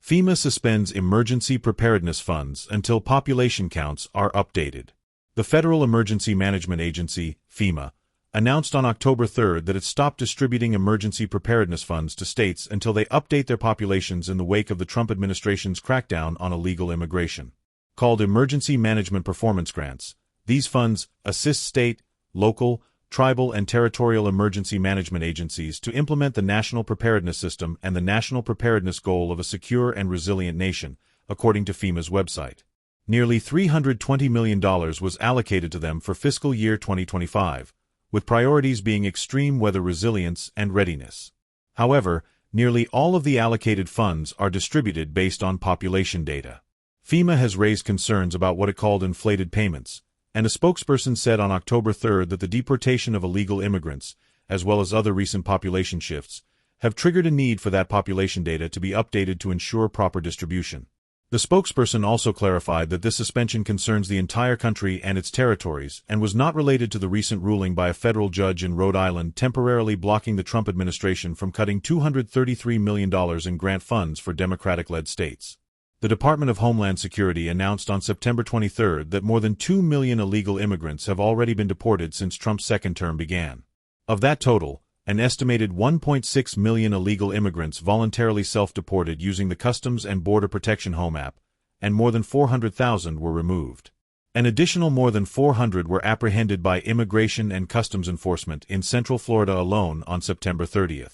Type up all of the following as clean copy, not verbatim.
FEMA suspends emergency preparedness funds until population counts are updated. The Federal Emergency Management Agency, FEMA, announced on October 3 that it stopped distributing emergency preparedness funds to states until they update their populations in the wake of the Trump administration's crackdown on illegal immigration. Called Emergency Management Performance Grants, these funds assist state, local, tribal, and territorial emergency management agencies to implement the National Preparedness System and the National Preparedness Goal of a secure and resilient nation, according to FEMA's website. Nearly $320 million was allocated to them for fiscal year 2025, with priorities being extreme weather resilience and readiness. However, nearly all of the allocated funds are distributed based on population data. FEMA has raised concerns about what it called inflated payments, and a spokesperson said on October 3 that the deportation of illegal immigrants, as well as other recent population shifts, have triggered a need for that population data to be updated to ensure proper distribution. The spokesperson also clarified that this suspension concerns the entire country and its territories and was not related to the recent ruling by a federal judge in Rhode Island temporarily blocking the Trump administration from cutting $233 million in grant funds for Democratic-led states. The Department of Homeland Security announced on September 23 that more than 2 million illegal immigrants have already been deported since Trump's second term began. Of that total, an estimated 1.6 million illegal immigrants voluntarily self-deported using the Customs and Border Protection Home app, and more than 400,000 were removed. An additional more than 400 were apprehended by Immigration and Customs Enforcement in Central Florida alone on September 30.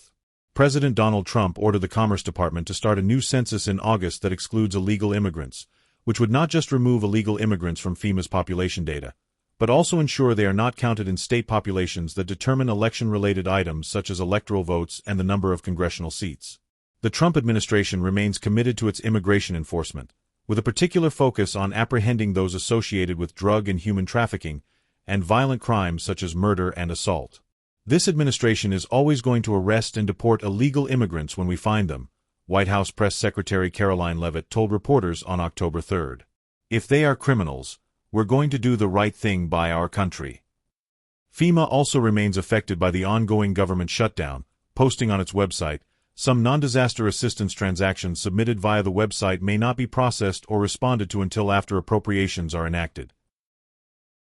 President Donald Trump ordered the Commerce Department to start a new census in August that excludes illegal immigrants, which would not just remove illegal immigrants from FEMA's population data, but also ensure they are not counted in state populations that determine election-related items such as electoral votes and the number of congressional seats. The Trump administration remains committed to its immigration enforcement, with a particular focus on apprehending those associated with drug and human trafficking and violent crimes such as murder and assault. This administration is always going to arrest and deport illegal immigrants when we find them, White House Press Secretary Caroline Leavitt told reporters on October 3. If they are criminals, we're going to do the right thing by our country. FEMA also remains affected by the ongoing government shutdown, posting on its website, some non-disaster assistance transactions submitted via the website may not be processed or responded to until after appropriations are enacted.